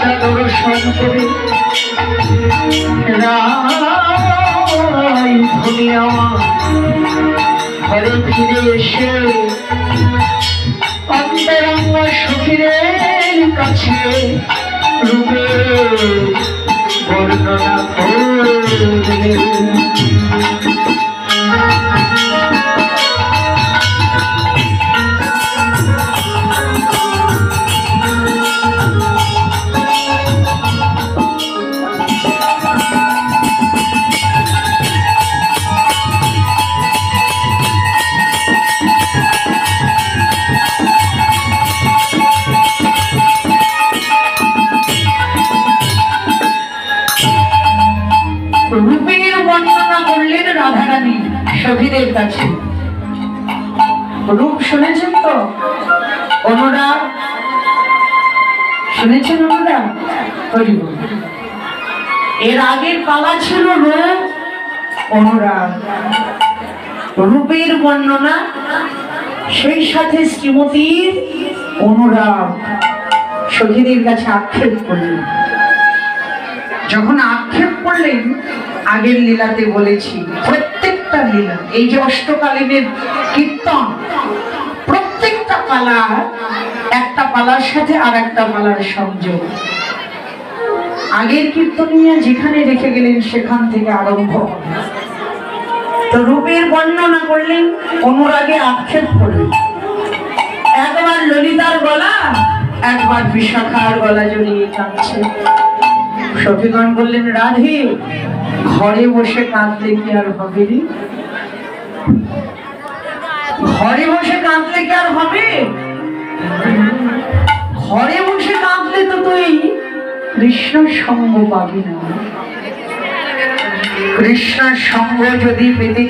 রাজা দর্শন করে রাই ধনী আমার ঘরে ফিরে এসে অন্তরঙ্গ সখীদের কাছে রূপে বর্ণনা করবে। রূপের বর্ণনা করলেন রাধারানী সখীদের কাছে। রূপ শুনেছেন তো? অনুরাগ শুনেছেন? অনুরাগ এর আগের পালা ছিল রূপ অনুরাগ। রূপের বর্ণনা, সেই সাথে শ্রীমতীর অনুরাগ সখীদের কাছে আক্ষেপ করলেন। যখন আক্ষেপ করলেন, আগের লীলাতে বলেছি প্রত্যেকটা লীলা, এই যে অষ্টকালীনের কীর্তন, প্রত্যেকটা পালা একটা পালার সাথে আর একটা পালার সংযোগ। আগের কীর্তনিয়া যেখানে রেখে গেলেন সেখান থেকে আরম্ভ হবে। তো রূপের বর্ণনা করলেন, অনুরাগে আক্ষেপ করলেন। একবার ললিতার গলা, একবার বিশাখার গলা জড়িয়ে কাঁদছে। সখীগণ বললেন, রাধে ঘরে বসে কাঁদলে কি আর হবে রে? ঘরে বসে কাঁদলে কি আর হবে? ঘরে বসে কাঁদলে তো তুই কৃষ্ণ সঙ্গ পাবি না। কৃষ্ণ সঙ্গ যদি পেতে